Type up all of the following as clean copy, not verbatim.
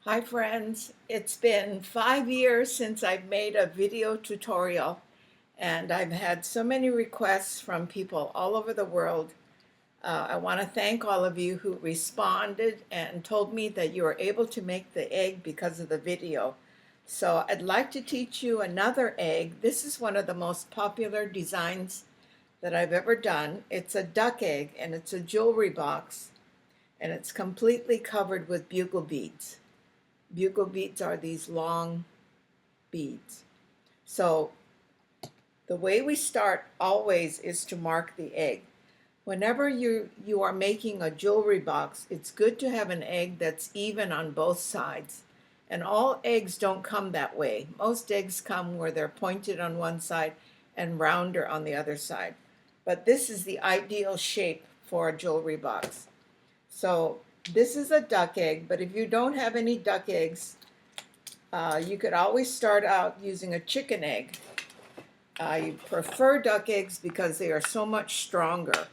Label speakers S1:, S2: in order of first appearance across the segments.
S1: Hi friends, it's been 5 years since I've made a video tutorial and I've had so many requests from people all over the world. I want to thank all of you who responded and told me that you were able to make the egg because of the video. So I'd like to teach you another egg. This is one of the most popular designs that I've ever done. It's a duck egg and it's a jewelry box and it's completely covered with bugle beads. Bugle beads are these long beads. So the way we start always is to mark the egg. Whenever you are making a jewelry box, it's good to have an egg that's even on both sides. And all eggs don't come that way. Most eggs come where they're pointed on one side and rounder on the other side. But this is the ideal shape for a jewelry box. So this is a duck egg, but if you don't have any duck eggs, you could always start out using a chicken egg. I prefer duck eggs because they are so much stronger.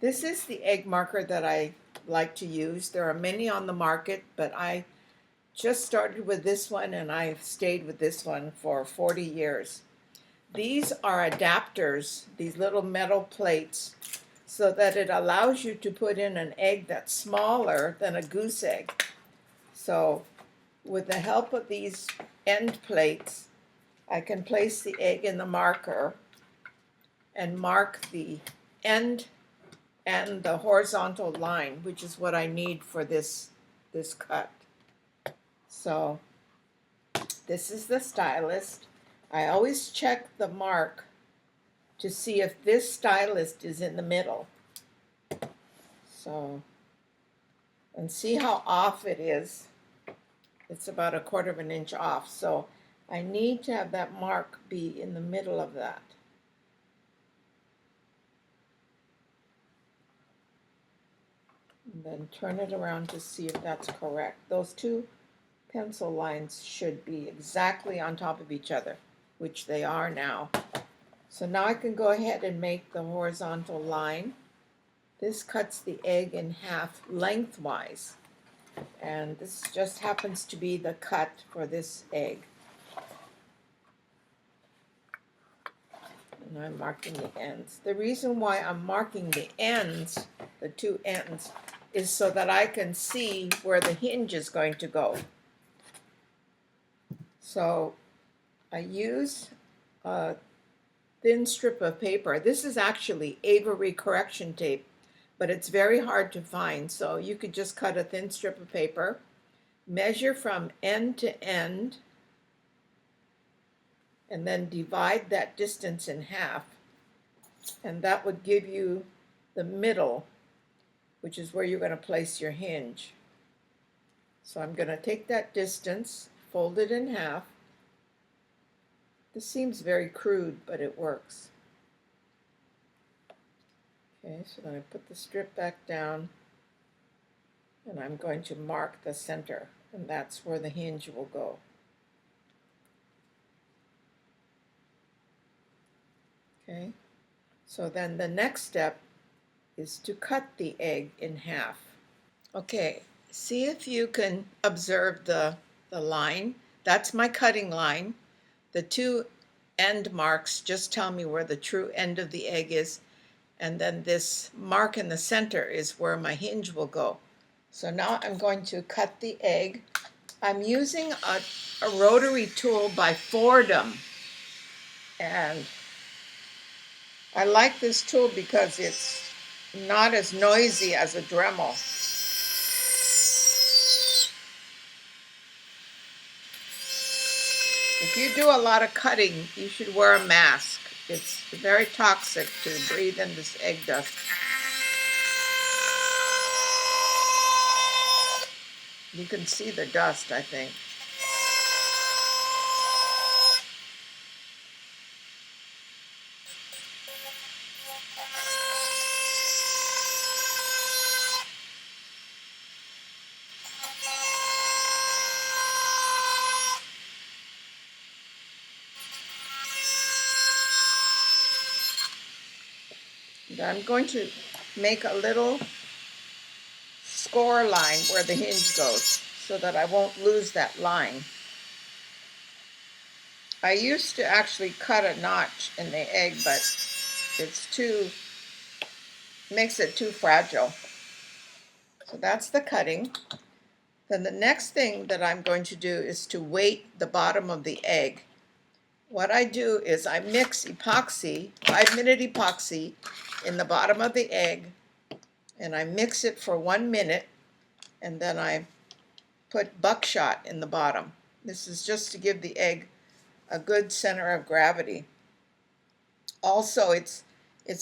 S1: This is the egg marker that I like to use. There are many on the market, but I just started with this one and I've stayed with this one for 40 years. These are adapters, these little metal plates, so that it allows you to put in an egg that's smaller than a goose egg. So with the help of these end plates, I can place the egg in the marker and mark the end and the horizontal line, which is what I need for this cut. So this is the stylist. I always check the mark to see if this stylist is in the middle. So, and see how off it is. It's about 1/4 of an inch off. So I need to have that mark be in the middle of that. And then turn it around to see if that's correct. Those two pencil lines should be exactly on top of each other, which they are now. So now I can go ahead and make the horizontal line. This cuts the egg in half lengthwise. And this just happens to be the cut for this egg. And I'm marking the ends. The reason why I'm marking the ends, the two ends, is so that I can see where the hinge is going to go. So I use a thin strip of paper. This is actually Avery correction tape, but it's very hard to find. So you could just cut a thin strip of paper, measure from end to end, and then divide that distance in half. And that would give you the middle, which is where you're going to place your hinge. So I'm going to take that distance, fold it in half. This seems very crude, but it works. Okay, so then I put the strip back down, and I'm going to mark the center, and that's where the hinge will go. Okay, so then the next step is to cut the egg in half. Okay, see if you can observe the line. That's my cutting line. The two end marks just tell me where the true end of the egg is, and then this mark in the center is where my hinge will go. So now I'm going to cut the egg. I'm using a rotary tool by Fordham, and I like this tool because it's not as noisy as a Dremel. If you do a lot of cutting, you should wear a mask. It's very toxic to breathe in this egg dust. You can see the dust, I think. I'm going to make a little score line where the hinge goes. so that I won't lose that line. I used to actually cut a notch in the egg, but makes it too fragile. So that's the cutting. Then the next thing that I'm going to do is to weight the bottom of the egg. What I do is I mix epoxy, 5-minute epoxy, in the bottom of the egg, and I mix it for 1 minute, and then I put buckshot in the bottom. This is just to give the egg a good center of gravity. Also, it's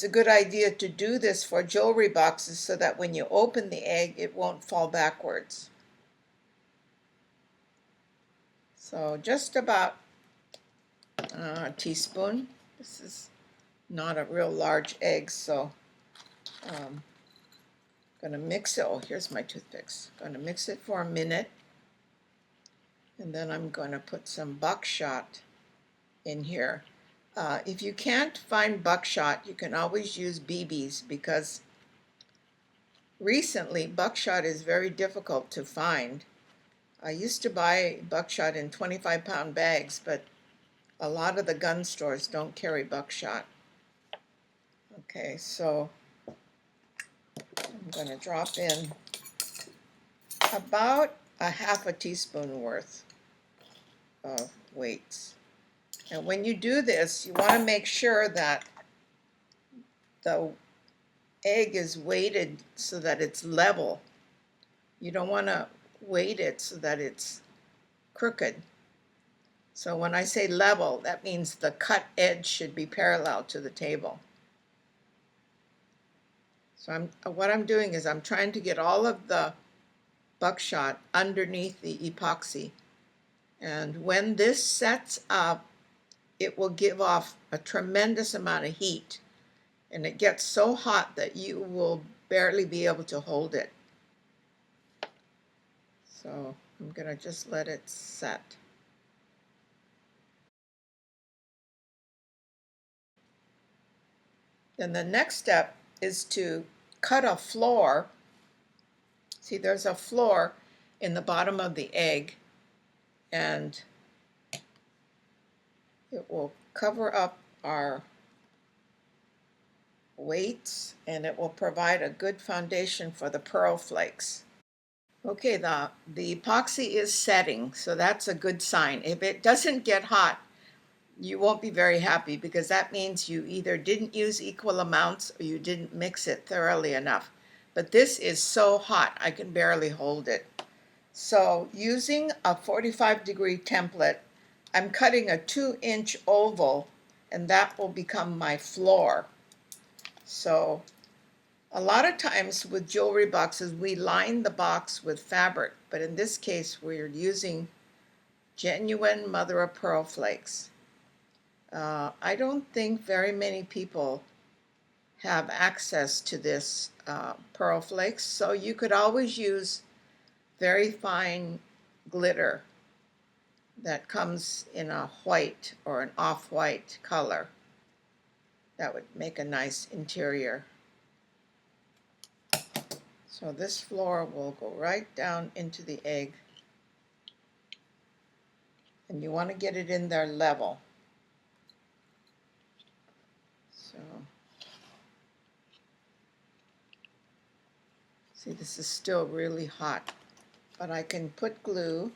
S1: a good idea to do this for jewelry boxes so that when you open the egg, it won't fall backwards. So just about a teaspoon. This is not a real large egg, so I'm going to mix it. Oh, here's my toothpicks. Going to mix it for a minute, and then I'm going to put some buckshot in here. If you can't find buckshot, you can always use BBs, because recently buckshot is very difficult to find. I used to buy buckshot in 25-pound bags, but a lot of the gun stores don't carry buckshot. Okay, so I'm going to drop in about a half a teaspoon worth of weights. And when you do this, you want to make sure that the egg is weighted so that it's level. You don't want to weight it so that it's crooked. So when I say level, that means the cut edge should be parallel to the table. So what I'm doing is I'm trying to get all of the buckshot underneath the epoxy. And when this sets up, it will give off a tremendous amount of heat. And it gets so hot that you will barely be able to hold it. So I'm going to just let it set. Then the next step is to cut a floor. See, there's a floor in the bottom of the egg, and it will cover up our weights, and it will provide a good foundation for the pearl flakes. Okay, the epoxy is setting, so that's a good sign. If it doesn't get hot, you won't be very happy, because that means you either didn't use equal amounts or you didn't mix it thoroughly enough. But this is so hot, I can barely hold it. So using a 45-degree template, I'm cutting a 2-inch oval, and that will become my floor. So a lot of times with jewelry boxes, we line the box with fabric, but in this case, we're using genuine mother of pearl flakes. I don't think very many people have access to this pearl flakes, so you could always use very fine glitter that comes in a white or an off-white color. That would make a nice interior. So this floor will go right down into the egg, and you want to get it in there level. So, see, this is still really hot, but I can put glue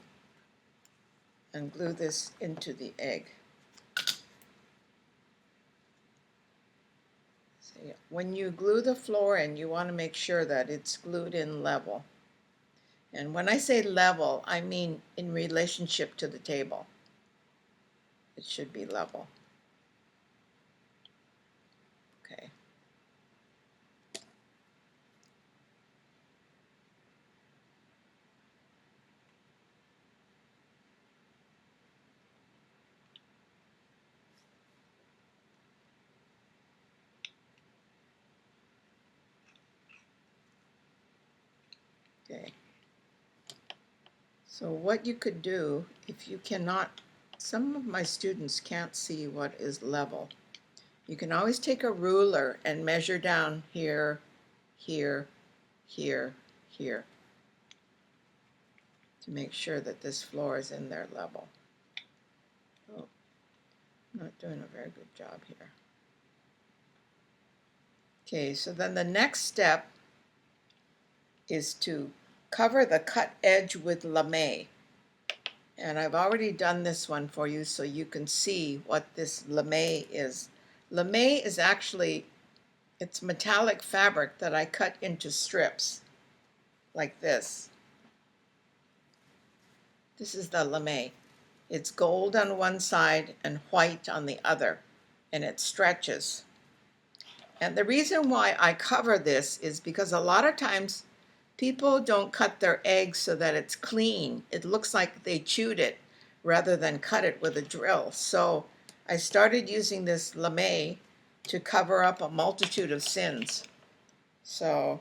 S1: and glue this into the egg. See, when you glue the floor in, you want to make sure that it's glued in level. And when I say level, I mean in relationship to the table. It should be level. Okay. Okay. So what you could do, if you cannot, some of my students can't see what is level. You can always take a ruler and measure down here, here, here, here. to make sure that this floor is in there level. Oh, not doing a very good job here. Okay, so then the next step is to cover the cut edge with lame. And I've already done this one for you so you can see what this lame is. Lame is actually, it's metallic fabric that I cut into strips like this. This is the lame. It's gold on one side and white on the other, and it stretches. And the reason why I cover this is because a lot of times people don't cut their eggs so that it's clean. It looks like they chewed it rather than cut it with a drill. So I started using this lame to cover up a multitude of sins. So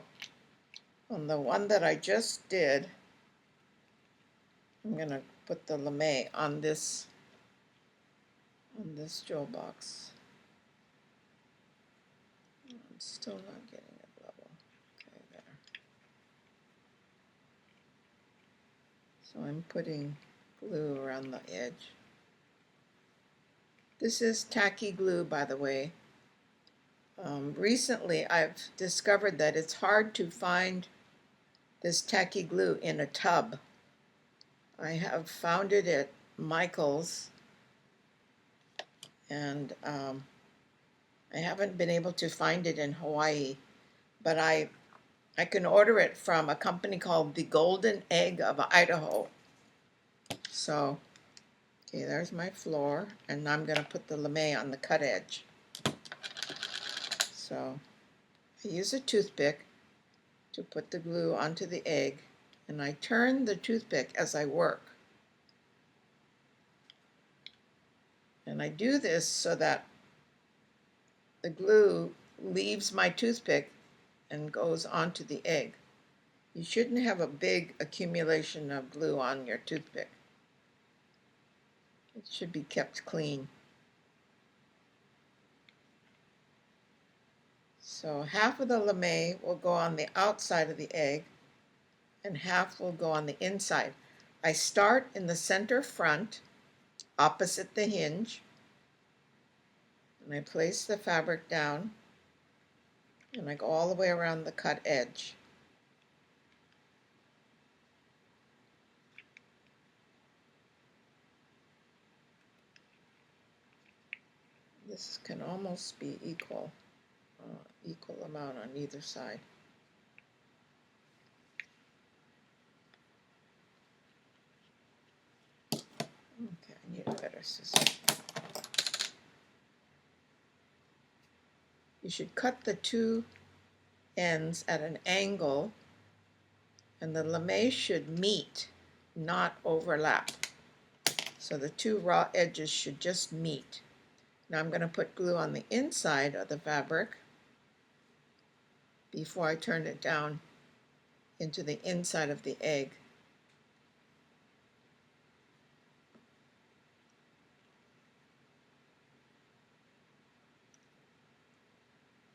S1: on the one that I just did, I'm going to put the lame on this jewel box. I'm still not getting it level. Okay, there. So I'm putting glue around the edge. This is tacky glue, by the way. Recently, I've discovered that it's hard to find this tacky glue in a tub. I have found it at Michael's, and I haven't been able to find it in Hawaii, but I can order it from a company called the Golden Egg of Idaho. So, okay, there's my floor, and I'm going to put the lame on the cut edge. So I use a toothpick to put the glue onto the egg, and I turn the toothpick as I work. And I do this so that the glue leaves my toothpick and goes onto the egg. You shouldn't have a big accumulation of glue on your toothpick. It should be kept clean. So half of the lame will go on the outside of the egg and half will go on the inside. I start in the center front, opposite the hinge, and I place the fabric down and I go all the way around the cut edge. This can almost be equal amount on either side. Okay, I need a better scissor. You should cut the two ends at an angle, and the lame should meet, not overlap. So the two raw edges should just meet. Now I'm going to put glue on the inside of the fabric before I turn it down into the inside of the egg.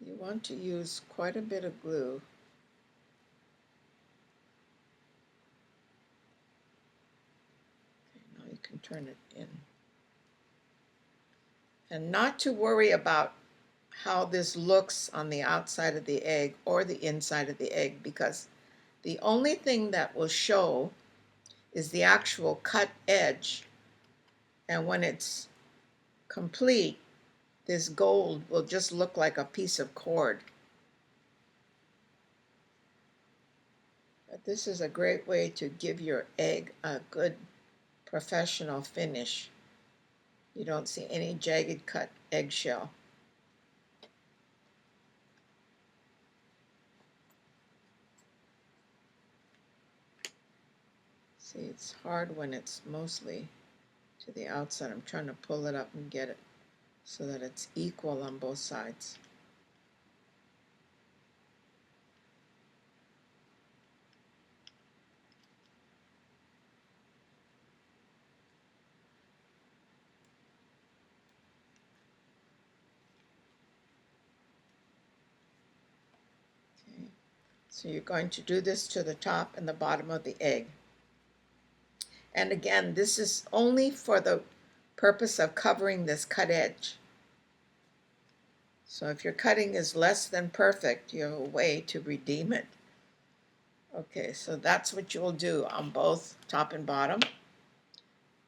S1: You want to use quite a bit of glue. Okay, now you can turn it in. And not to worry about how this looks on the outside of the egg or the inside of the egg, because the only thing that will show is the actual cut edge. And when it's complete, this gold will just look like a piece of cord. But this is a great way to give your egg a good professional finish. You don't see any jagged cut eggshell. See, it's hard when it's mostly to the outside. I'm trying to pull it up and get it so that it's equal on both sides. Okay. So you're going to do this to the top and the bottom of the egg. And again, this is only for the purpose of covering this cut edge. So if your cutting is less than perfect, you have a way to redeem it. Okay, so that's what you'll do on both top and bottom.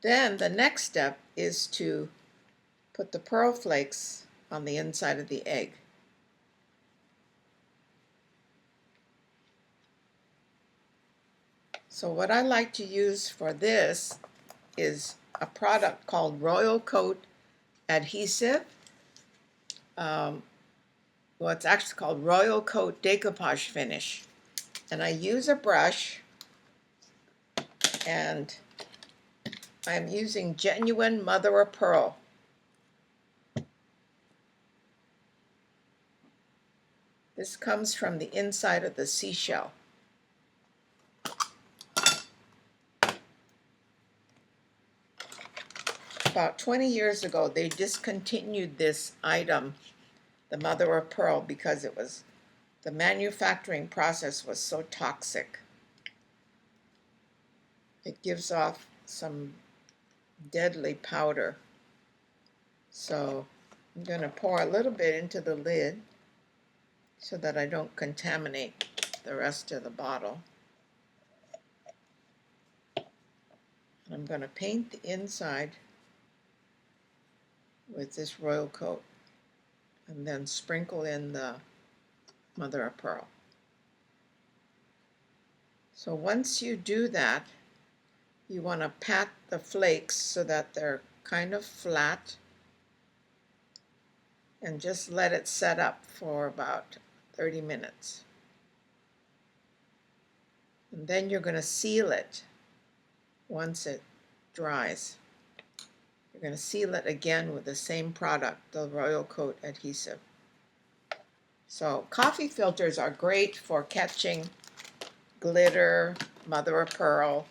S1: Then the next step is to put the pearl flakes on the inside of the egg. So what I like to use for this is a product called Royal Coat Adhesive. Well, it's actually called Royal Coat Decoupage Finish. And I use a brush, and I'm using genuine mother of pearl. This comes from the inside of the seashell. About 20 years ago, they discontinued this item, the mother of pearl, because the manufacturing process was so toxic. It gives off some deadly powder. So I'm going to pour a little bit into the lid so that I don't contaminate the rest of the bottle. I'm going to paint the inside with this royal coat and then sprinkle in the mother of pearl. So once you do that, you want to pat the flakes so that they're kind of flat, and just let it set up for about 30 minutes. And then you're going to seal it once it dries. You're going to seal it again with the same product, the Royal Coat adhesive. So coffee filters are great for catching glitter, mother of pearl.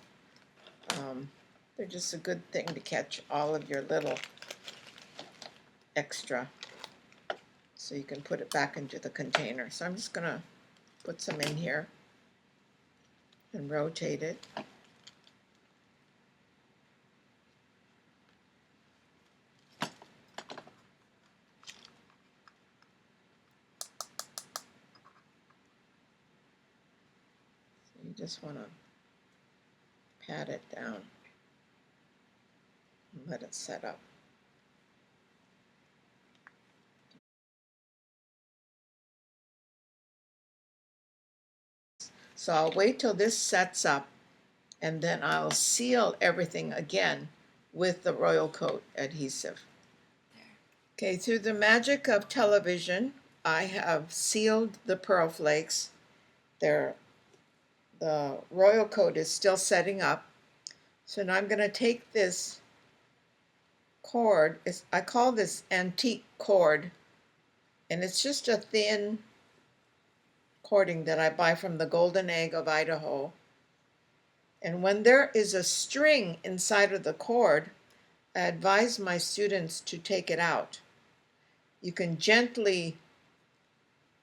S1: They're just a good thing to catch all of your little extra, so you can put it back into the container. So I'm just going to put some in here and rotate it. You just want to pat it down and let it set up. So I'll wait till this sets up, and then I'll seal everything again with the Royal Coat adhesive. Okay, through the magic of television, I have sealed the pearl flakes. The Royal Coat is still setting up. So now I'm going to take this cord. I call this antique cord, and it's just a thin cording that I buy from the Golden Egg of Idaho. And when there is a string inside of the cord, I advise my students to take it out. You can gently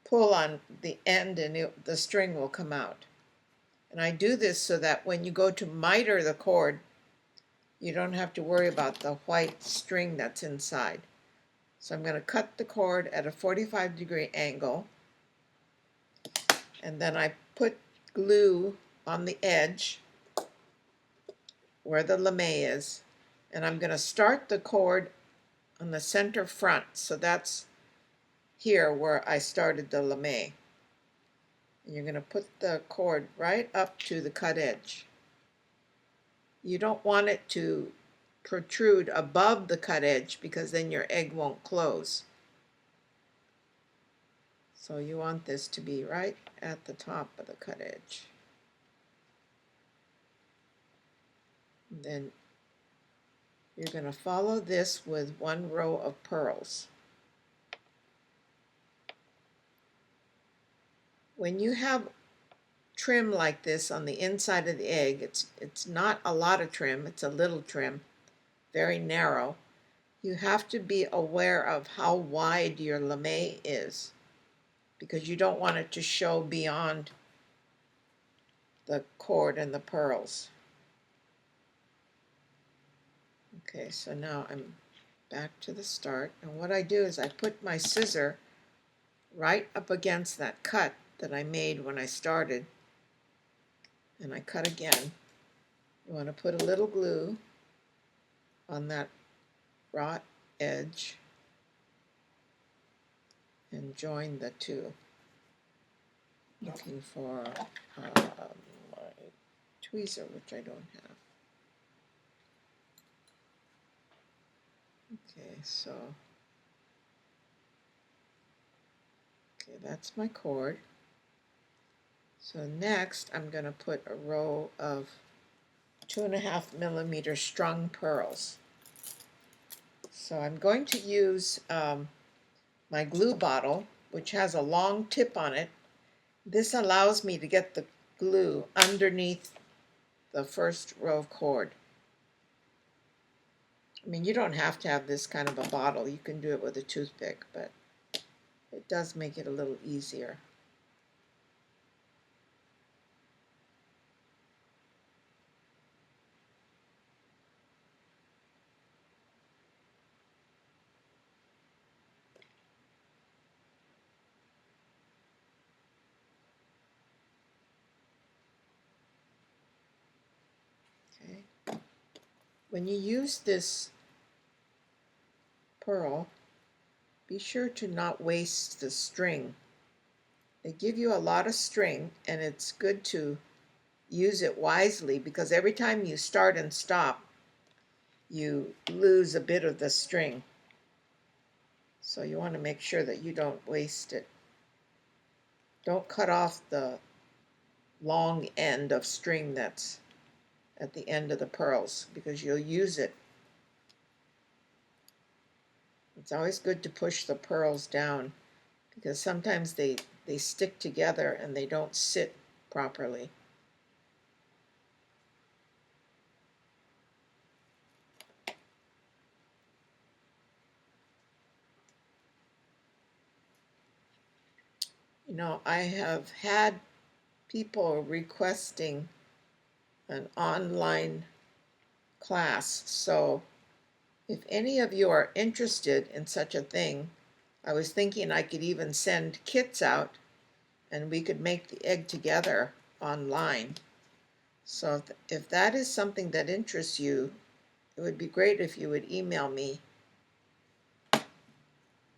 S1: pull on the end and the string will come out. And I do this so that when you go to miter the cord, you don't have to worry about the white string that's inside. So I'm going to cut the cord at a 45-degree angle, and then I put glue on the edge where the lame is, and I'm going to start the cord on the center front. So that's here where I started the lame. And you're going to put the cord right up to the cut edge. You don't want it to protrude above the cut edge because then your egg won't close. So you want this to be right at the top of the cut edge. And then you're going to follow this with one row of pearls. When you have trim like this on the inside of the egg, it's not a lot of trim, it's a little trim, very narrow. You have to be aware of how wide your lame is, because you don't want it to show beyond the cord and the pearls. Okay, so now I'm back to the start, and what I do is I put my scissor right up against that cut that I made when I started, and I cut again. You want to put a little glue on that raw edge and join the two. Looking for my tweezer, which I don't have. Okay, so that's my cord. So next I'm going to put a row of 2.5 millimeter strung pearls. So I'm going to use my glue bottle, which has a long tip on it. This allows me to get the glue underneath the first row of cord. I mean, you don't have to have this kind of a bottle. You can do it with a toothpick, but it does make it a little easier. Okay. When you use this pearl, be sure to not waste the string. They give you a lot of string, and it's good to use it wisely because every time you start and stop, you lose a bit of the string. So you want to make sure that you don't waste it. Don't cut off the long end of string that's at the end of the pearls because you'll use it. It's always good to push the pearls down because sometimes they stick together and they don't sit properly. You know, I have had people requesting an online class, so if any of you are interested in such a thing, I was thinking I could even send kits out and we could make the egg together online. So if that is something that interests you, it would be great if you would email me.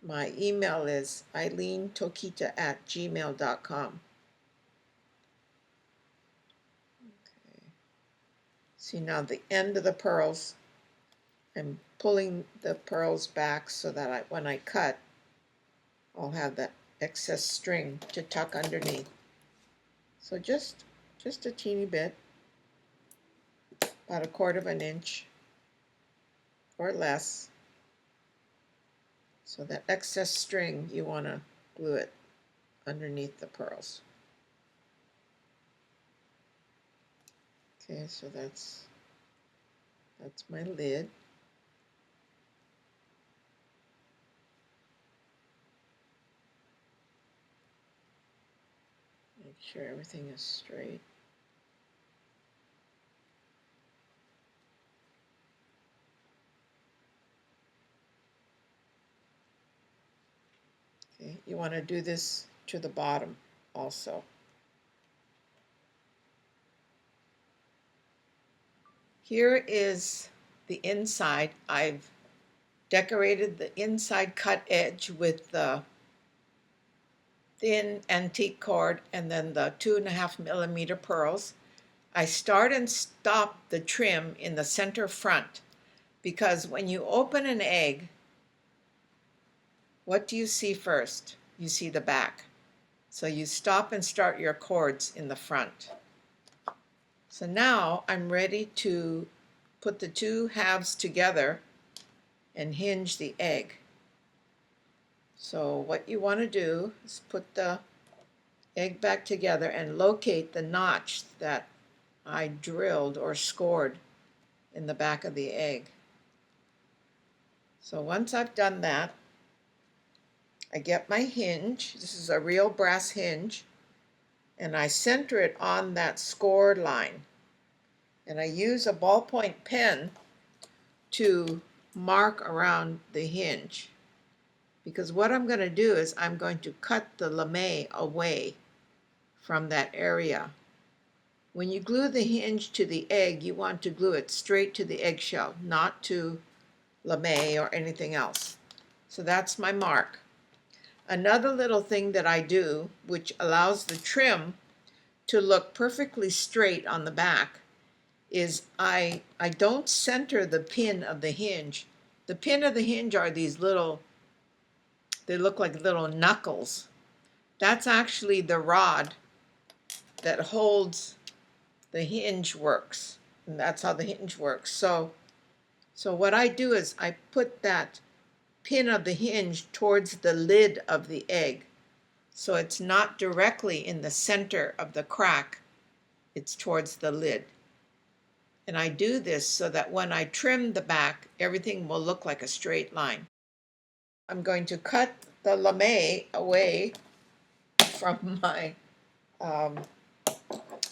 S1: My email is eileentokita@gmail.com. Okay. See now the end of the pearls, I'm pulling the pearls back so that when I cut, I'll have that excess string to tuck underneath. So just a teeny bit, about 1/4 of an inch or less. So that excess string, you want to glue it underneath the pearls. Okay, so that's my lid. Make sure everything is straight. Okay, you want to do this to the bottom also. Here is the inside. I've decorated the inside cut edge with the thin antique cord and then the 2.5 millimeter pearls. I start and stop the trim in the center front because when you open an egg, what do you see first? You see the back. So you stop and start your cords in the front. So now I'm ready to put the two halves together and hinge the egg. So what you want to do is put the egg back together and locate the notch that I drilled or scored in the back of the egg. So once I've done that, I get my hinge. This is a real brass hinge, and I center it on that scored line. And I use a ballpoint pen to mark around the hinge, because what I'm going to do is I'm going to cut the lame away from that area. When you glue the hinge to the egg, you want to glue it straight to the eggshell, not to lame or anything else. So that's my mark. Another little thing that I do, which allows the trim to look perfectly straight on the back, is I don't center the pin of the hinge. The pin of the hinge are these little, they look like little knuckles. That's actually the rod that holds the hinge works. And that's how the hinge works. So what I do is I put that pin of the hinge towards the lid of the egg. So it's not directly in the center of the crack. It's towards the lid. And I do this so that when I trim the back, everything will look like a straight line. I'm going to cut the lame away from my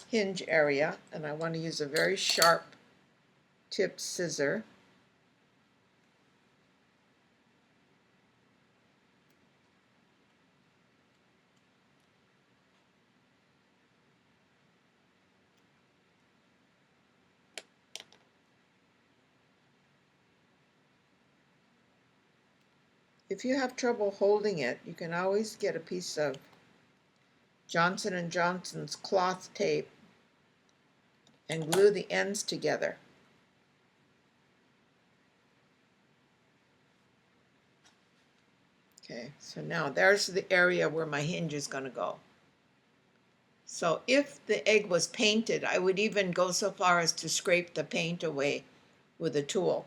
S1: hinge area, and I want to use a very sharp tipped scissor. If you have trouble holding it, you can always get a piece of Johnson & Johnson's cloth tape and glue the ends together. Okay, so now there's the area where my hinge is going to go. So if the egg was painted, I would even go so far as to scrape the paint away with a tool.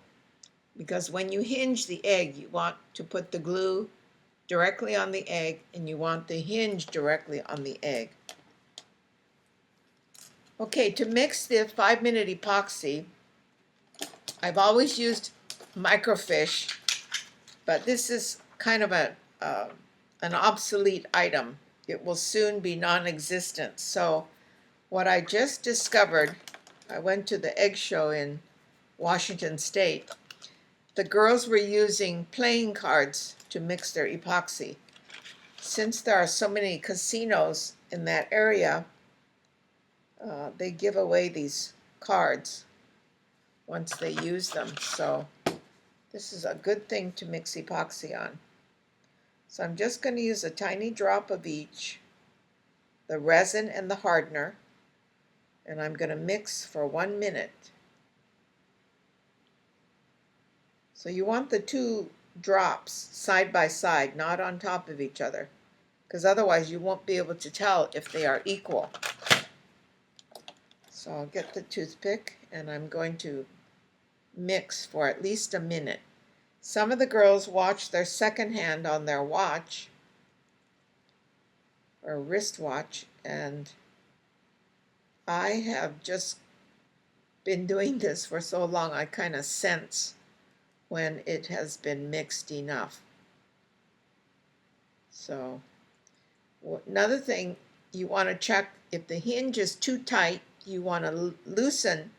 S1: Because when you hinge the egg, you want to put the glue directly on the egg, and you want the hinge directly on the egg. Okay, to mix the 5-minute epoxy, I've always used microfiche, but this is kind of an obsolete item. It will soon be non-existent. So what I just discovered, I went to the egg show in Washington State. The girls were using playing cards to mix their epoxy. Since there are so many casinos in that area, they give away these cards once they use them. So this is a good thing to mix epoxy on. So I'm just going to use a tiny drop of each, the resin and the hardener, and I'm going to mix for 1 minute. So you want the two drops side by side, not on top of each other, because otherwise you won't be able to tell if they are equal. So I'll get the toothpick and I'm going to mix for at least a minute. Some of the girls watch their second hand on their watch or wristwatch, and I have just been doing this for so long, I kind of sense when it has been mixed enough. So another thing, you want to check if the hinge is too tight. You want to loosen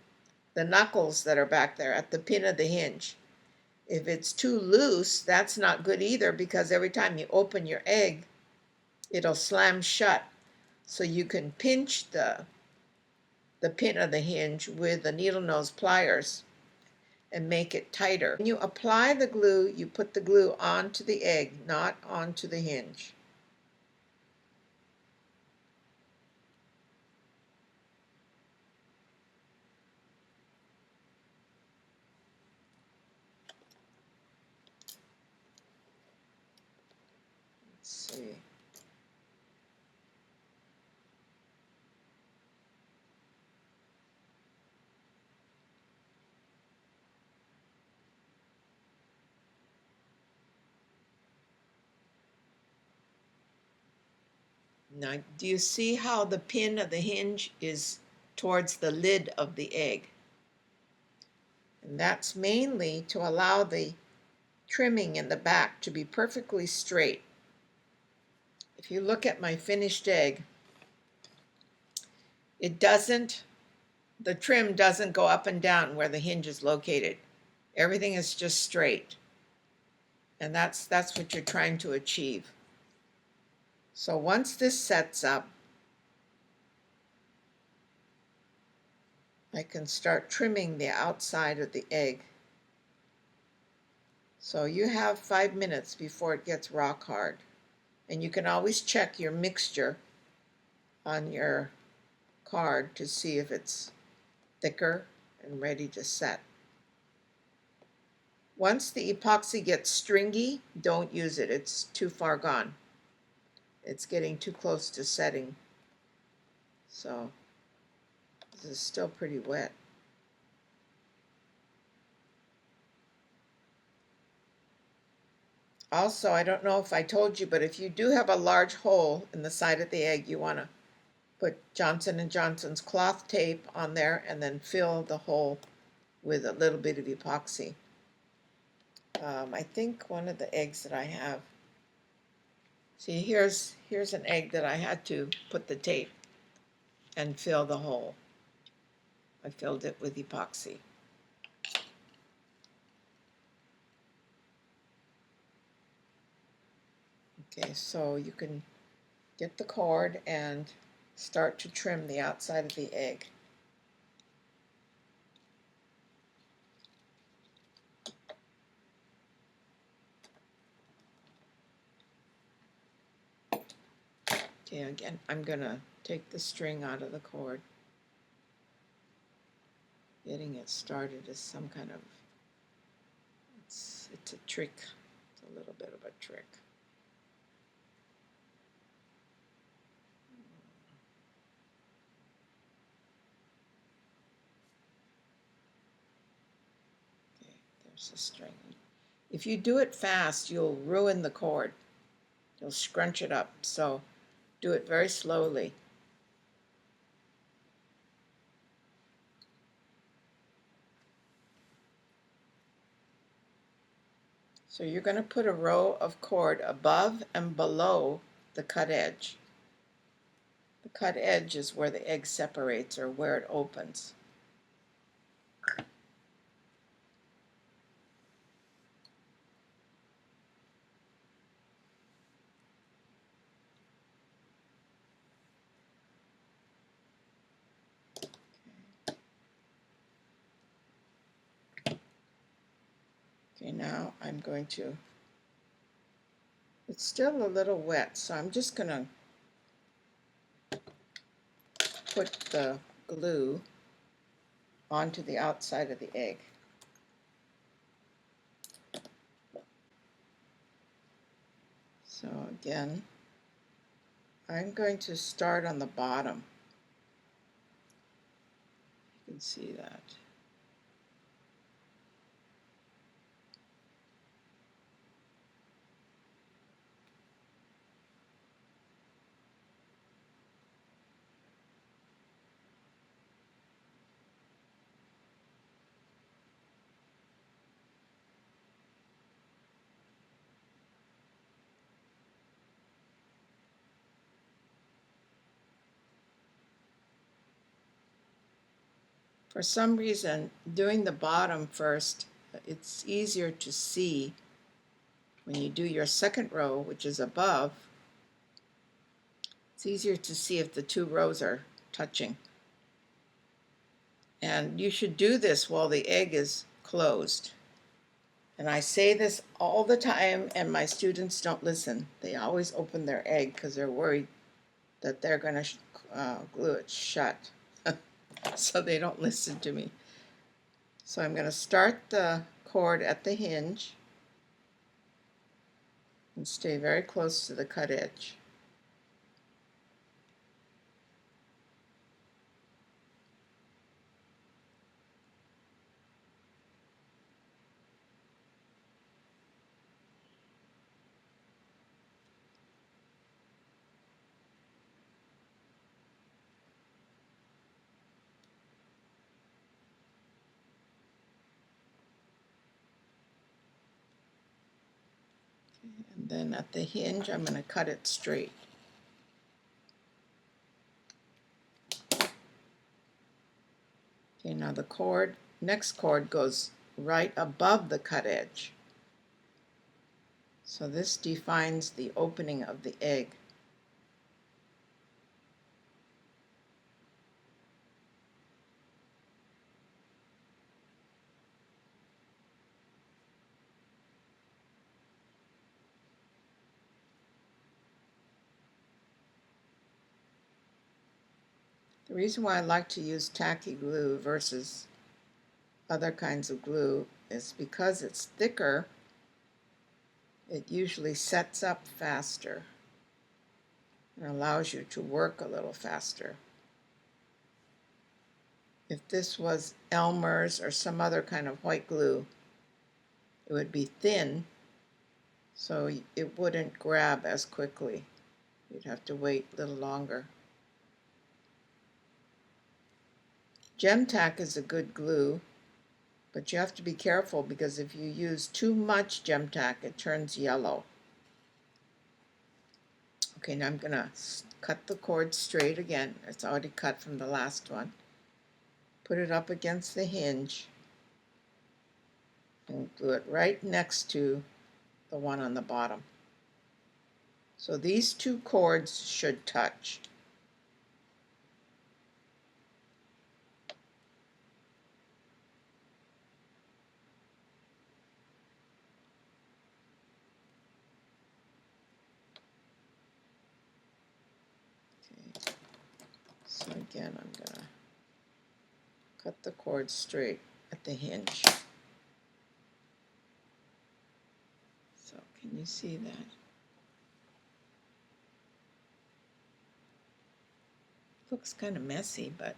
S1: the knuckles that are back there at the pin of the hinge. If it's too loose, that's not good either, because every time you open your egg, it'll slam shut. So you can pinch the pin of the hinge with the needle nose pliers and make it tighter. When you apply the glue, you put the glue onto the egg, not onto the hinge. Let's see. Now, do you see how the pin of the hinge is towards the lid of the egg? And that's mainly to allow the trimming in the back to be perfectly straight. If you look at my finished egg, the trim doesn't go up and down where the hinge is located. Everything is just straight. And that's what you're trying to achieve. So once this sets up, I can start trimming the outside of the egg. So you have 5 minutes before it gets rock hard. And you can always check your mixture on your card to see if it's thicker and ready to set. Once the epoxy gets stringy, don't use it. It's too far gone. It's getting too close to setting. So this is still pretty wet. Also, I don't know if I told you, but if you do have a large hole in the side of the egg, you want to put Johnson & Johnson's cloth tape on there and then fill the hole with a little bit of epoxy. I think one of the eggs that I have, see, here's an egg that I had to put the tape and fill the hole. I filled it with epoxy. Okay, so you can get the cord and start to trim the outside of the egg. Okay, again, I'm gonna take the string out of the cord. Getting it started is some kind of, it's a trick. It's a little bit of a trick. Okay, there's the string. If you do it fast, you'll ruin the cord. You'll scrunch it up, so do it very slowly. So you're going to put a row of cord above and below the cut edge. The cut edge is where the egg separates or where it opens. Okay, now I'm going to, it's still a little wet, so I'm just going to put the glue onto the outside of the egg. So again, I'm going to start on the bottom. You can see that. For some reason, doing the bottom first, it's easier to see when you do your second row, which is above. It's easier to see if the two rows are touching. And you should do this while the egg is closed. And I say this all the time, and my students don't listen. They always open their egg because they're worried that they're going to glue it shut. So they don't listen to me. So I'm going to start the cord at the hinge and stay very close to the cut edge. And then at the hinge, I'm going to cut it straight. Okay, now the cord, next cord goes right above the cut edge. So this defines the opening of the egg. The reason why I like to use tacky glue versus other kinds of glue is because it's thicker, it usually sets up faster and allows you to work a little faster. If this was Elmer's or some other kind of white glue, it would be thin, so it wouldn't grab as quickly. You'd have to wait a little longer. Gem tack is a good glue, but you have to be careful because if you use too much gem tack, it turns yellow. Okay, now I'm going to cut the cord straight again. It's already cut from the last one. Put it up against the hinge and glue it right next to the one on the bottom. So these two cords should touch. Okay. So again, I'm going to cut the cord straight at the hinge. So can you see that? Looks kind of messy, but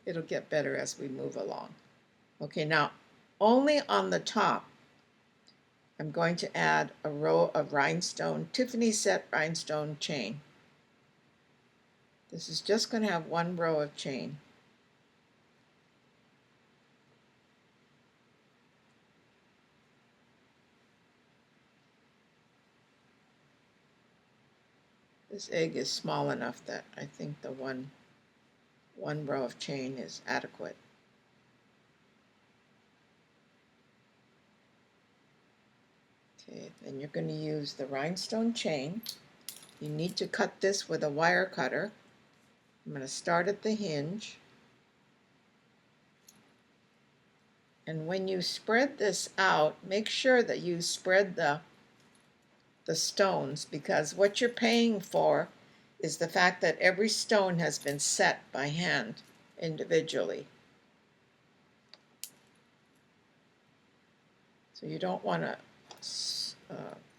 S1: it'll get better as we move along. Okay, now only on the top I'm going to add a row of rhinestone, Tiffany set rhinestone chain. This is just going to have one row of chain. This egg is small enough that I think the one row of chain is adequate. Okay, then you're going to use the rhinestone chain. You need to cut this with a wire cutter. I'm going to start at the hinge. And when you spread this out, make sure that you spread the stones, because what you're paying for is the fact that every stone has been set by hand individually. So you don't want to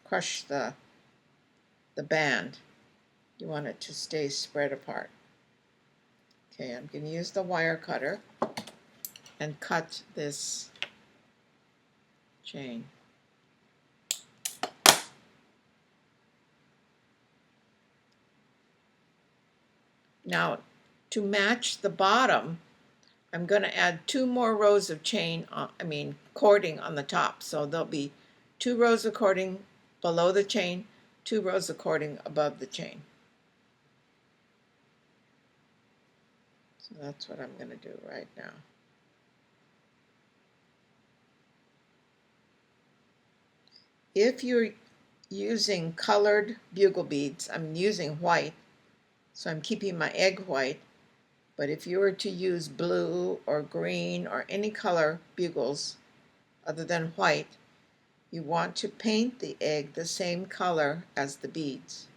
S1: crush the band. You want it to stay spread apart. Okay, I'm going to use the wire cutter and cut this chain. Now, to match the bottom, I'm going to add 2 more rows of chain, cording on the top. So there'll be 2 rows of cording below the chain, 2 rows of cording above the chain. So that's what I'm going to do right now. If you're using colored bugle beads, I'm using white, so I'm keeping my egg white. But if you were to use blue or green or any color bugles other than white, you want to paint the egg the same color as the beads.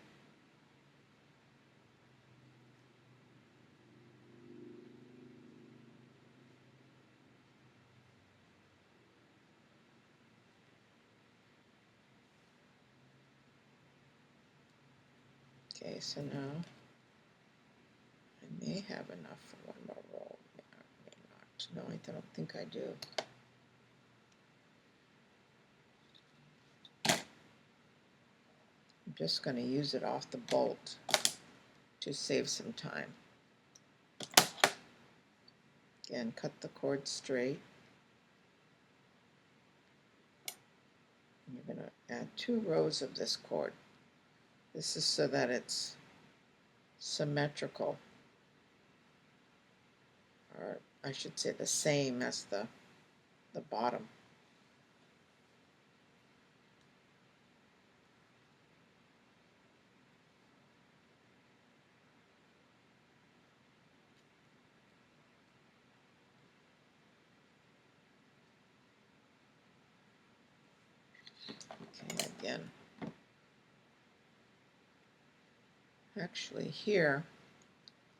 S1: Okay, so now I may have enough for one more roll. May not. No, I don't think I do. I'm just going to use it off the bolt to save some time. Again, cut the cord straight. And you're going to add 2 rows of this cord. This is so that it's symmetrical, or I should say the same as the bottom. Okay, again. Actually here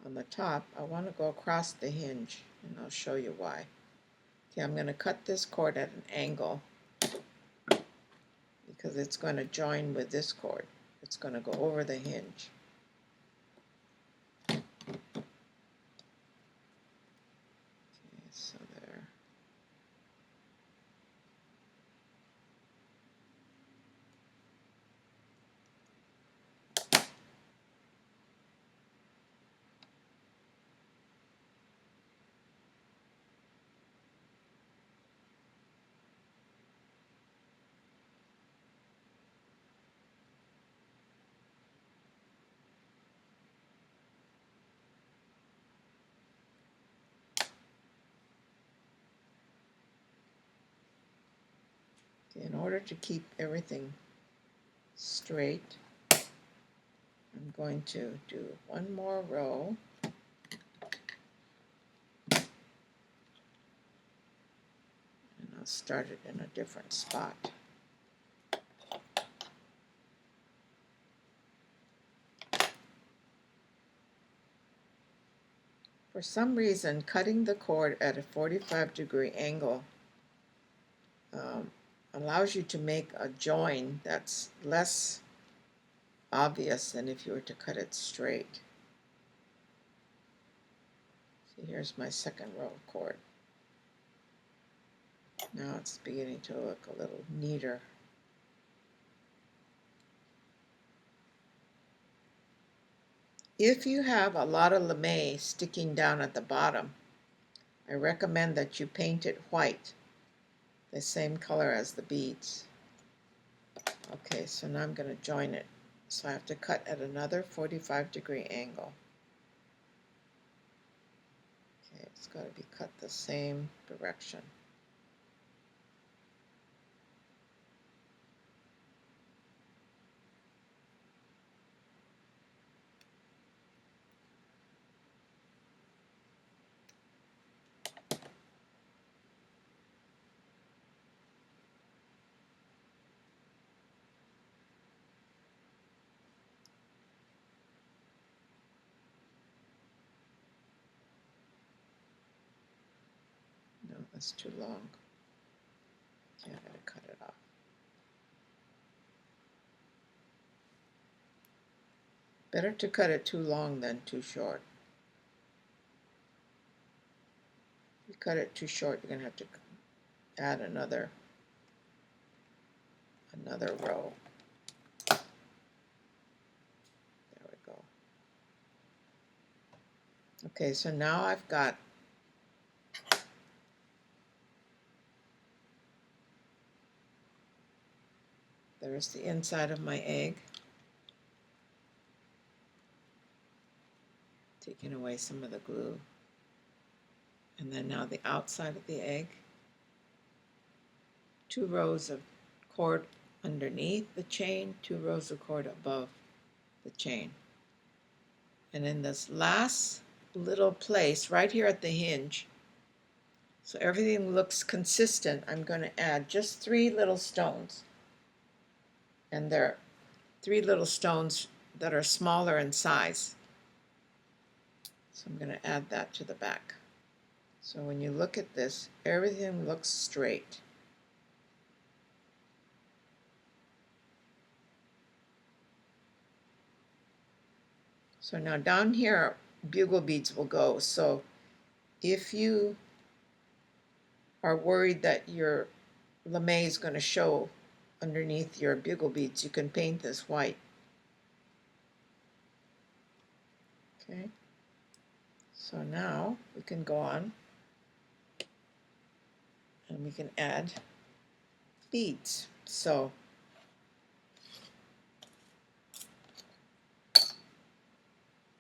S1: on the top, I want to go across the hinge, and I'll show you why. Okay, I'm going to cut this cord at an angle because it's going to join with this cord. It's going to go over the hinge. Okay, so there. Okay, in order to keep everything straight, I'm going to do one more row. And I'll start it in a different spot. For some reason, cutting the cord at a 45-degree angle allows you to make a join that's less obvious than if you were to cut it straight. See, here's my second row of cord. Now it's beginning to look a little neater. If you have a lot of lame sticking down at the bottom, I recommend that you paint it white, the same color as the beads. Okay, so now I'm going to join it. So I have to cut at another 45-degree angle. Okay, it's got to be cut the same direction. No, that's too long. Okay, I gotta cut it off. Better to cut it too long than too short. If you cut it too short, you're gonna have to add another row. There we go. Okay, so now I've got there's the inside of my egg. Taking away some of the glue. And then now the outside of the egg. 2 rows of cord underneath the chain, 2 rows of cord above the chain. And in this last little place right here at the hinge, so everything looks consistent, I'm going to add just 3 little stones. And they're 3 little stones that are smaller in size. So I'm going to add that to the back. So when you look at this, everything looks straight. So now down here, bugle beads will go. So if you are worried that your lame is going to show underneath your bugle beads, you can paint this white. Okay. So now we can go on and we can add beads. So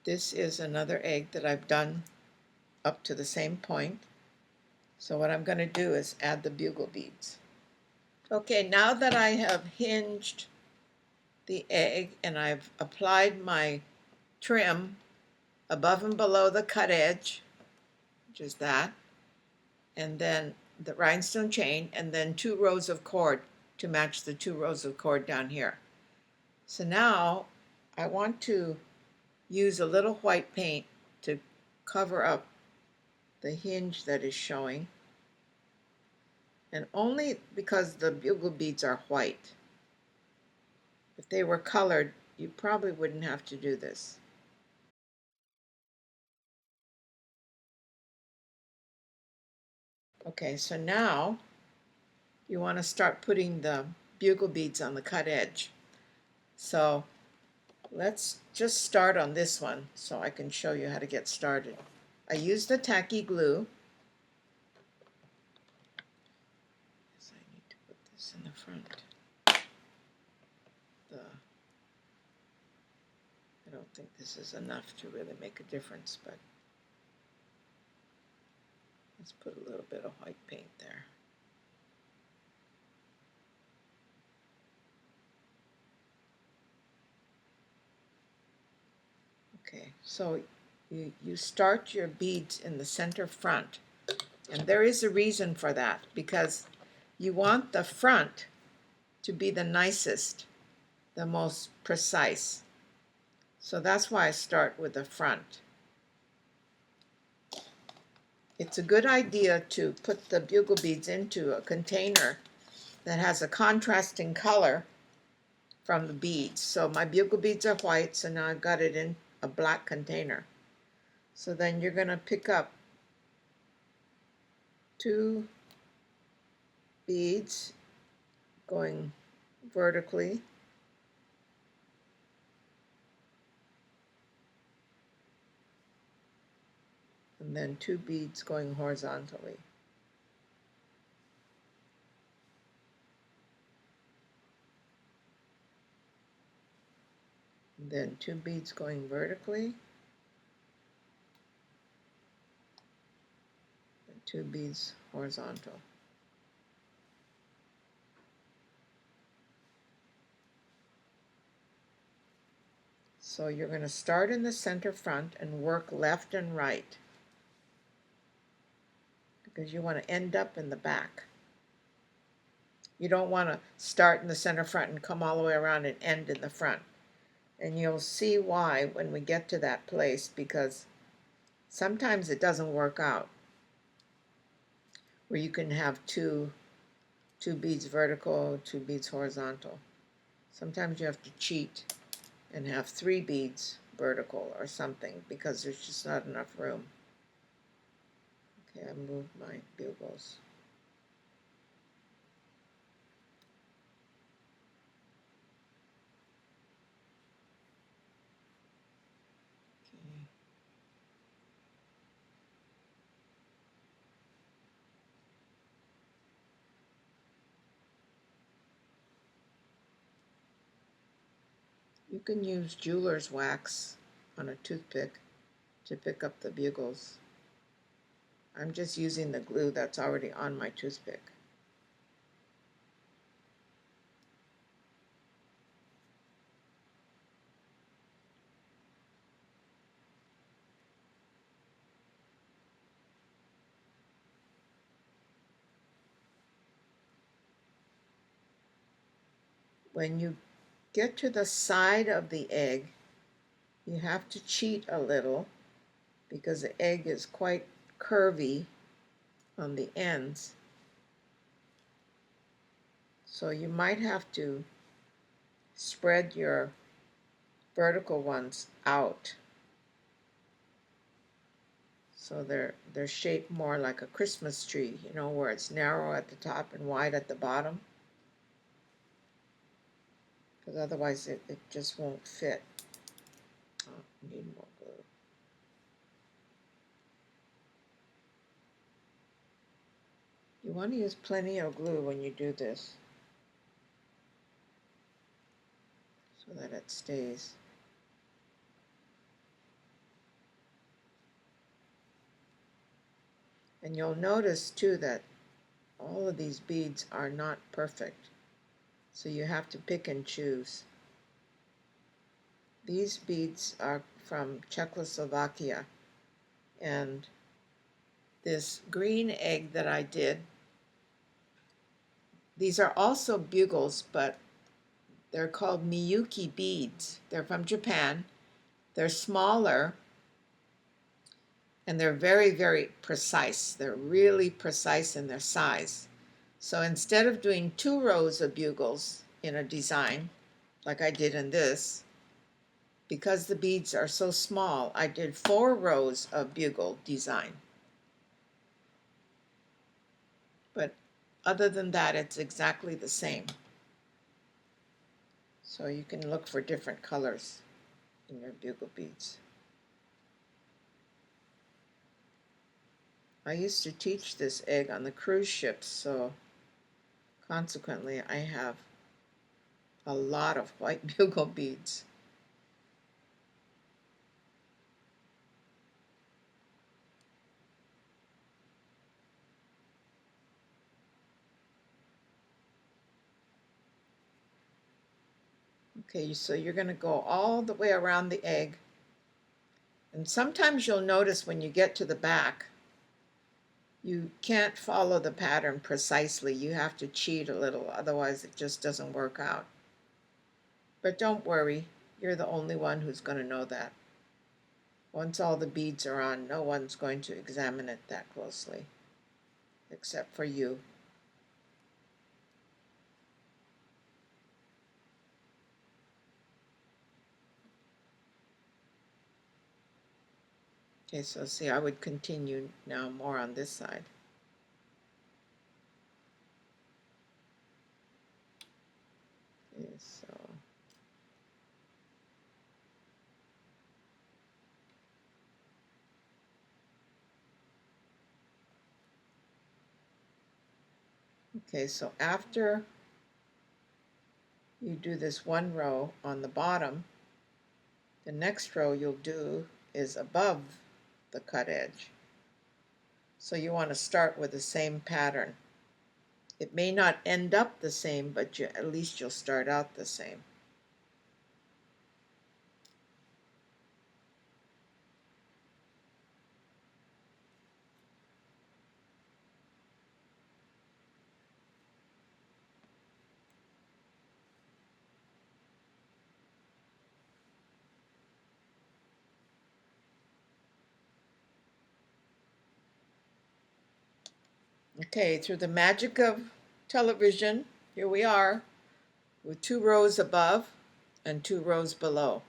S1: this is another egg that I've done up to the same point. So what I'm going to do is add the bugle beads. Okay, now that I have hinged the egg and I've applied my trim above and below the cut edge, which is that, and then the rhinestone chain, and then 2 rows of cord to match the 2 rows of cord down here. So now I want to use a little white paint to cover up the hinge that is showing, and only because the bugle beads are white. If they were colored, you probably wouldn't have to do this. Okay, so now you want to start putting the bugle beads on the cut edge. So let's just start on this one so I can show you how to get started. I used the tacky glue. So I need to put this in the front. I don't think this is enough to really make a difference, but let's put a little bit of white paint there. Okay, so you start your beads in the center front, and there is a reason for that, because you want the front to be the nicest, the most precise. So that's why I start with the front. It's a good idea to put the bugle beads into a container that has a contrasting color from the beads. So my bugle beads are white, so now I've got it in a black container. So then you're going to pick up 2 beads going vertically, and then 2 beads going horizontally. And then 2 beads going vertically, and 2 beads horizontal. So you're going to start in the center front and work left and right, because you want to end up in the back. You don't want to start in the center front and come all the way around and end in the front. And you'll see why when we get to that place, because sometimes it doesn't work out where you can have two beads vertical, 2 beads horizontal. Sometimes you have to cheat and have 3 beads vertical or something, because there's just not enough room. Okay, I moved my bugles. Okay. You can use jeweler's wax on a toothpick to pick up the bugles. I'm just using the glue that's already on my toothpick. When you get to the side of the egg, you have to cheat a little, because the egg is quite curvy on the ends. So you might have to spread your vertical ones out so they're shaped more like a Christmas tree, you know, where it's narrow at the top and wide at the bottom, because otherwise it just won't fit. Oh, need more glue. You want to use plenty of glue when you do this so that it stays. And you'll notice too that all of these beads are not perfect, so you have to pick and choose. These beads are from Czechoslovakia, and this green egg that I did, these are also bugles, but they're called Miyuki beads. They're from Japan. They're smaller, and they're very, very precise. They're really precise in their size. So instead of doing 2 rows of bugles in a design, like I did in this, because the beads are so small, I did 4 rows of bugle design. But other than that, it's exactly the same. So you can look for different colors in your bugle beads. I used to teach this egg on the cruise ships, so consequently I have a lot of white bugle beads. Okay, so you're going to go all the way around the egg, and sometimes you'll notice when you get to the back you can't follow the pattern precisely. You have to cheat a little, otherwise it just doesn't work out. But don't worry, you're the only one who's going to know that. Once all the beads are on, no one's going to examine it that closely, except for you. Okay, so see, I would continue now more on this side. Okay, so after you do this 1 row on the bottom, the next row you'll do is above the cut edge. So you want to start with the same pattern. It may not end up the same, but at least you'll start out the same. Okay, through the magic of television, here we are with 2 rows above and 2 rows below.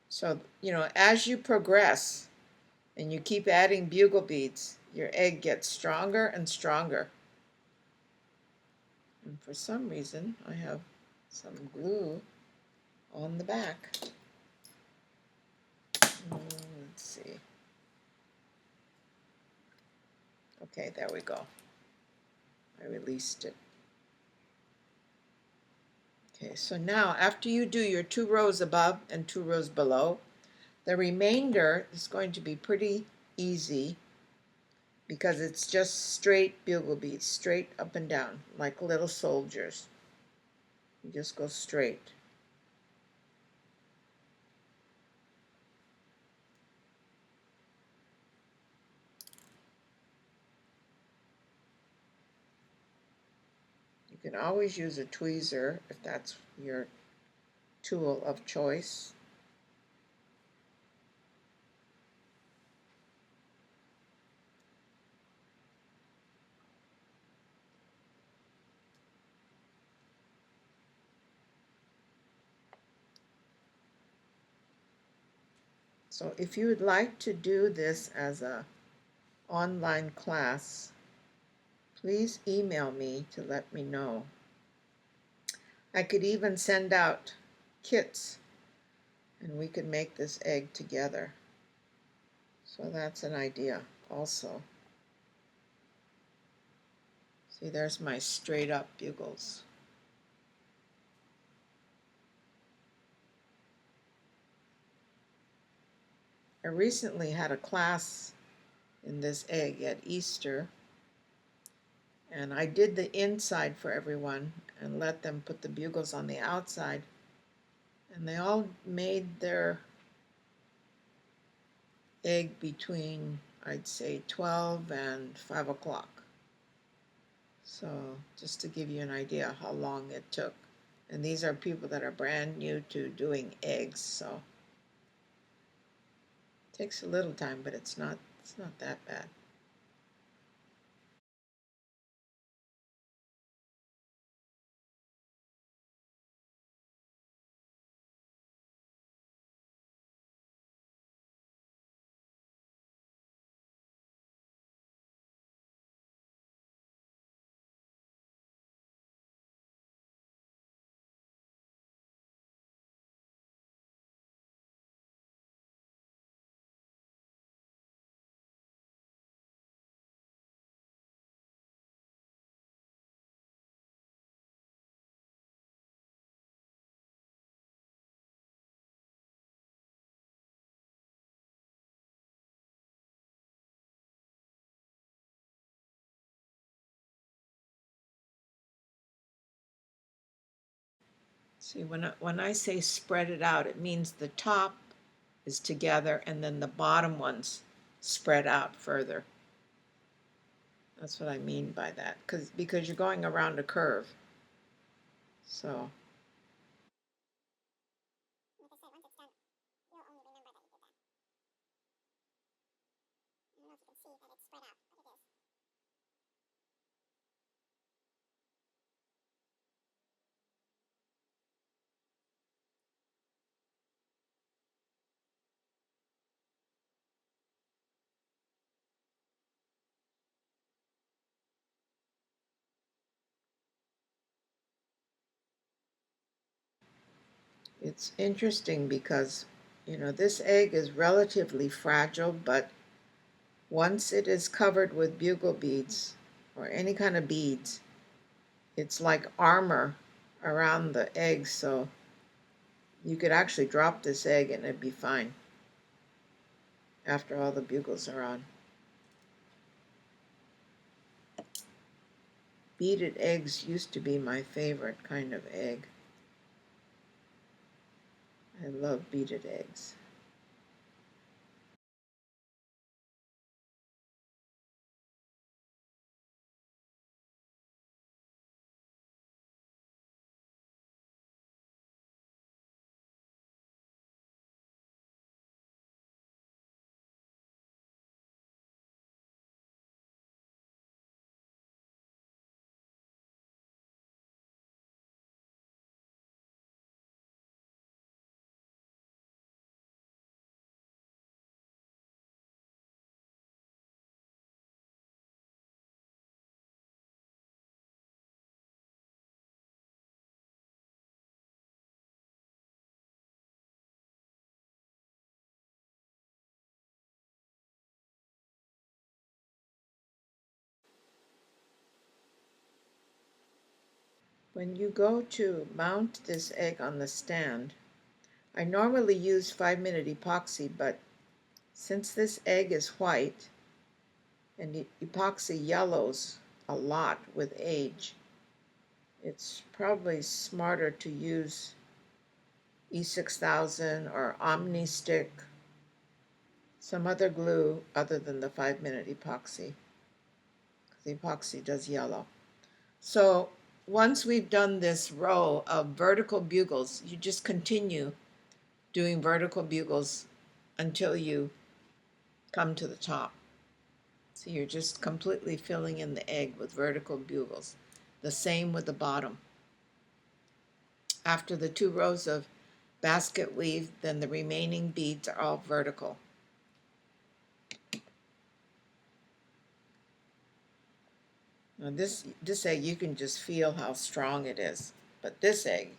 S1: So, as you progress and you keep adding bugle beads, your egg gets stronger and stronger. And for some reason, I have some glue on the back. Let's see. Okay, there we go. I released it. Okay, so now after you do your 2 rows above and 2 rows below, the remainder is going to be pretty easy because it's just straight bugle beads, straight up and down, like little soldiers. You just go straight. You can always use a tweezer if that's your tool of choice. So if you would like to do this as an online class, please email me to let me know. I could even send out kits and we could make this egg together. So that's an idea also. See, there's my straight up bugles. I recently had a class in this egg at Easter. And I did the inside for everyone and let them put the bugles on the outside. And they all made their egg between, I'd say, 12 and 5 o'clock. So just to give you an idea how long it took. And these are people that are brand new to doing eggs, so it takes a little time, but it's not that bad. See, when I say spread it out, it means the top is together and then the bottom ones spread out further. That's what I mean by that, because you're going around a curve. So it's interesting because, this egg is relatively fragile, but once it is covered with bugle beads or any kind of beads, it's like armor around the egg, so you could actually drop this egg and it'd be fine after all the bugles are on. Beaded eggs used to be my favorite kind of egg. I love beaded eggs. When you go to mount this egg on the stand, I normally use 5-minute epoxy, but since this egg is white and epoxy yellows a lot with age, it's probably smarter to use E6000 or Omni-Stick, some other glue other than the 5-minute epoxy, because the epoxy does yellow. So once we've done this row of vertical bugles, you just continue doing vertical bugles until you come to the top. So you're just completely filling in the egg with vertical bugles. The same with the bottom. After the 2 rows of basket weave, then the remaining beads are all vertical. Now this egg, you can just feel how strong it is. But this egg,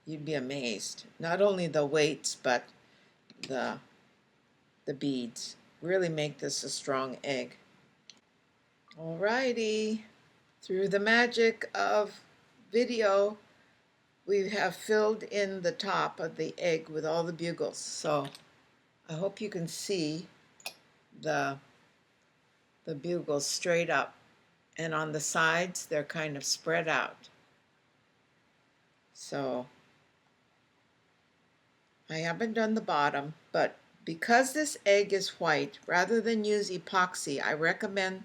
S1: you'd be amazed. Not only the weights, but the beads really make this a strong egg. Alrighty, through the magic of video, we have filled in the top of the egg with all the bugles. So I hope you can see the the bugles straight up, and on the sides they're kind of spread out. So I haven't done the bottom, but because this egg is white, rather than use epoxy, I recommend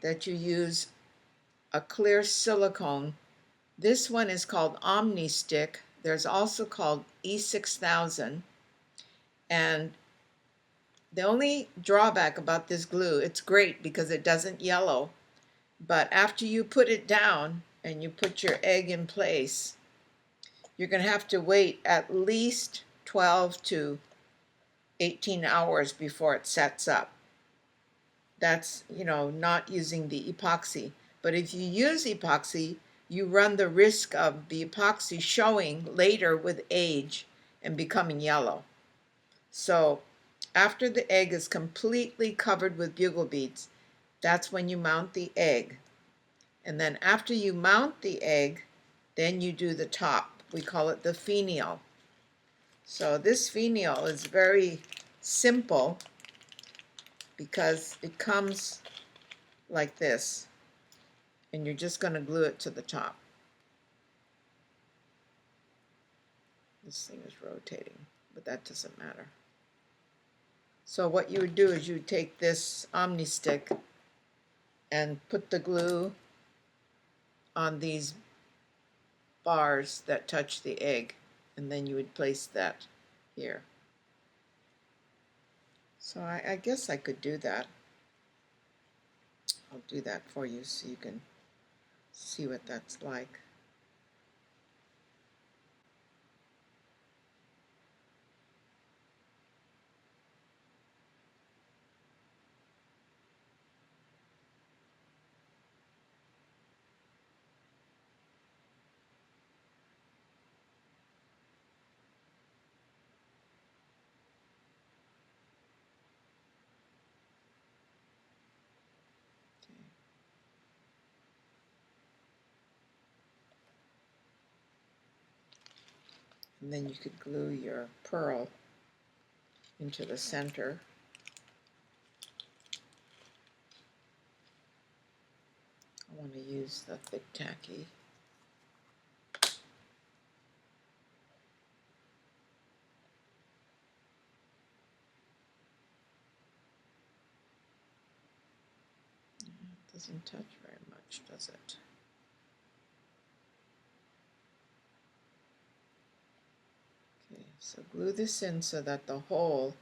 S1: that you use a clear silicone. This one is called Omni Stick. There's also called E6000. And the only drawback about this glue, it's great because it doesn't yellow, but after you put it down and you put your egg in place, you're going to have to wait at least 12 to 18 hours before it sets up. That's, not using the epoxy. But if you use epoxy, you run the risk of the epoxy showing later with age and becoming yellow. So after the egg is completely covered with bugle beads, that's when you mount the egg. And then after you mount the egg, then you do the top. We call it the finial. So this finial is very simple because it comes like this, and you're just going to glue it to the top. This thing is rotating, but that doesn't matter. So what you would do is you would take this Omni Stick and put the glue on these bars that touch the egg, and then you would place that here. So I guess I could do that. I'll do that for you so you can see what that's like. And then you could glue your pearl into the center. I want to use the thick tacky. It doesn't touch very much, does it? Okay, so glue this in so that the hole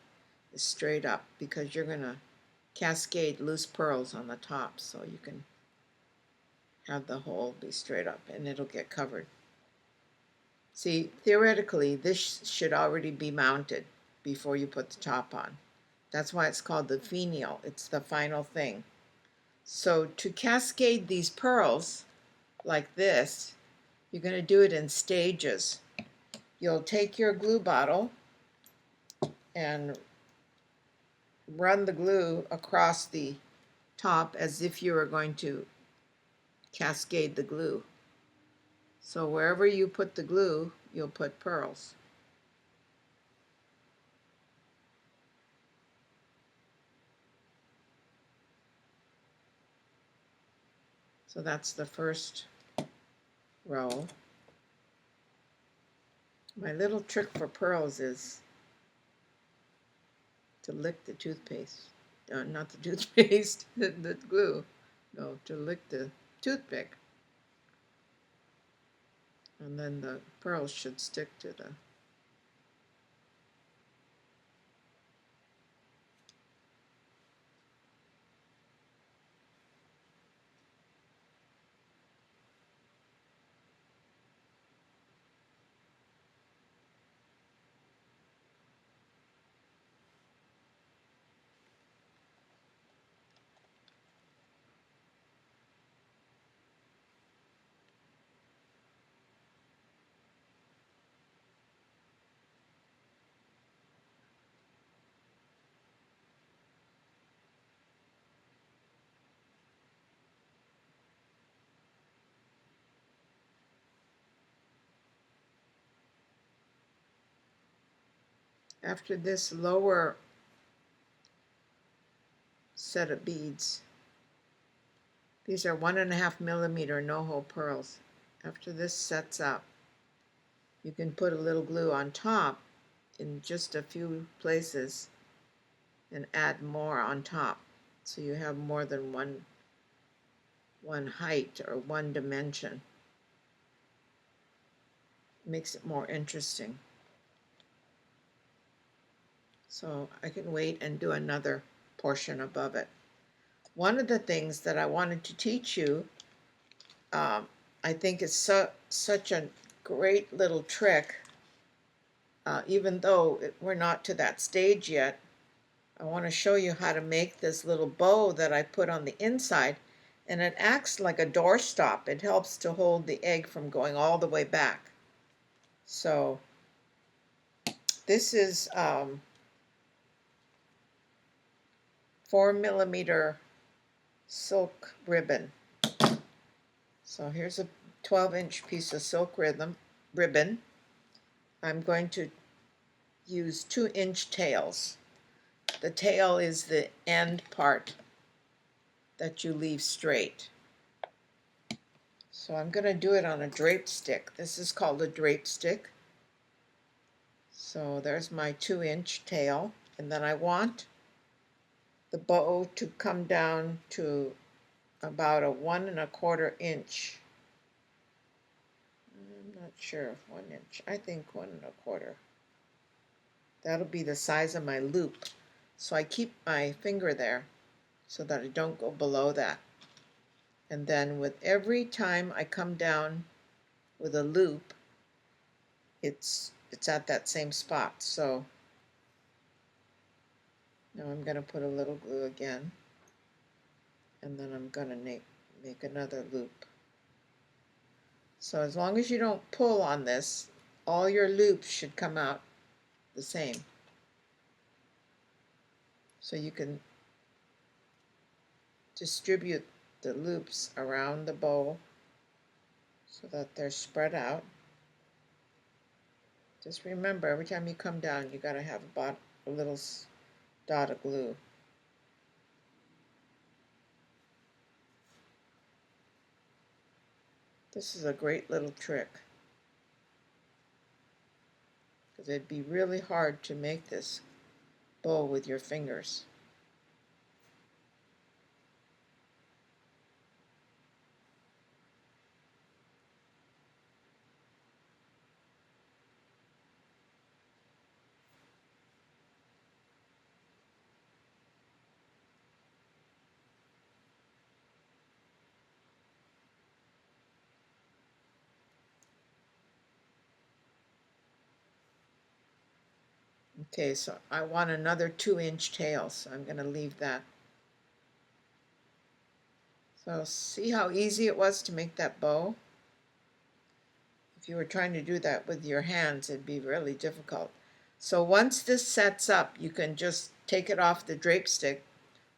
S1: is straight up, because you're going to cascade loose pearls on the top, so you can have the hole be straight up and it'll get covered. See, theoretically, this should already be mounted before you put the top on. That's why it's called the finial. It's the final thing. So to cascade these pearls like this, you're going to do it in stages. You'll take your glue bottle and run the glue across the top as if you were going to cascade the glue. So wherever you put the glue, you'll put pearls. So that's the first row. My little trick for pearls is to lick the toothpaste. Not the toothpaste, the glue. No, to lick the toothpick. And then the pearls should stick to the... After this lower set of beads, These are 1.5 millimeter no-hole pearls. After this sets up, you can put a little glue on top in just a few places and add more on top, so you have more than one height or one dimension. Makes it more interesting. So I can wait and do another portion above it. One of the things that I wanted to teach you, I think is such a great little trick, even though we're not to that stage yet. I want to show you how to make this little bow that I put on the inside, and it acts like a doorstop. It helps to hold the egg from going all the way back. So this is 4 millimeter silk ribbon. So here's a 12-inch piece of silk ribbon. I'm going to use 2-inch tails. The tail is the end part that you leave straight. So I'm going to do it on a drape stick. This is called a drape stick. So there's my 2-inch tail, and then I want the bow to come down to about a 1¼ inch. I'm not sure if 1 inch. I think 1¼ That'll be the size of my loop. So I keep my finger there so that I don't go below that. And then with every time I come down with a loop, it's at that same spot. So now I'm going to put a little glue again, and then I'm going to make another loop. So as long as you don't pull on this, all your loops should come out the same. So you can distribute the loops around the bow so that they're spread out. Just remember, every time you come down, you got to have a little dot of glue. This is a great little trick, because it'd be really hard to make this bow with your fingers. Okay, so I want another 2-inch tail, so I'm going to leave that. So see how easy it was to make that bow? If you were trying to do that with your hands, it'd be really difficult. So once this sets up, you can just take it off the drape stick.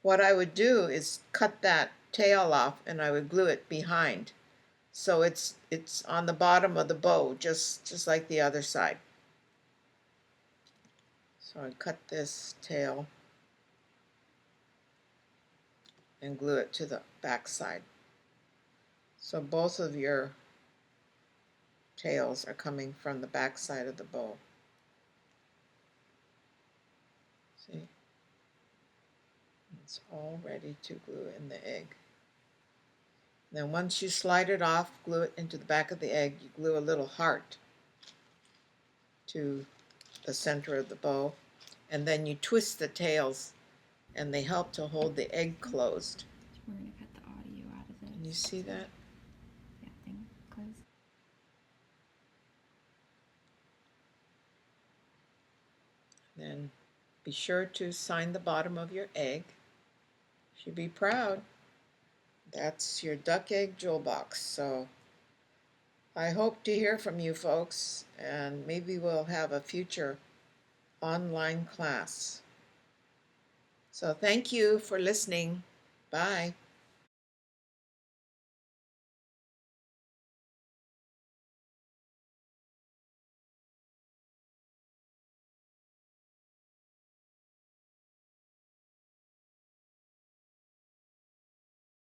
S1: What I would do is cut that tail off, and I would glue it behind. So it's on the bottom of the bow, just like the other side. So I cut this tail and glue it to the back side. So both of your tails are coming from the back side of the bow. See? It's all ready to glue in the egg. Then once you slide it off, glue it into the back of the egg, you glue a little heart to the center of the bow, and then you twist the tails, and they help to hold the egg closed.
S2: We're going to cut the audio out of this.
S1: Can you see that?
S2: Yeah, thing close.
S1: Then be sure to sign the bottom of your egg. You should be proud. That's your duck egg jewel box. So I hope to hear from you folks, and maybe we'll have a future online class. So thank you for listening. Bye.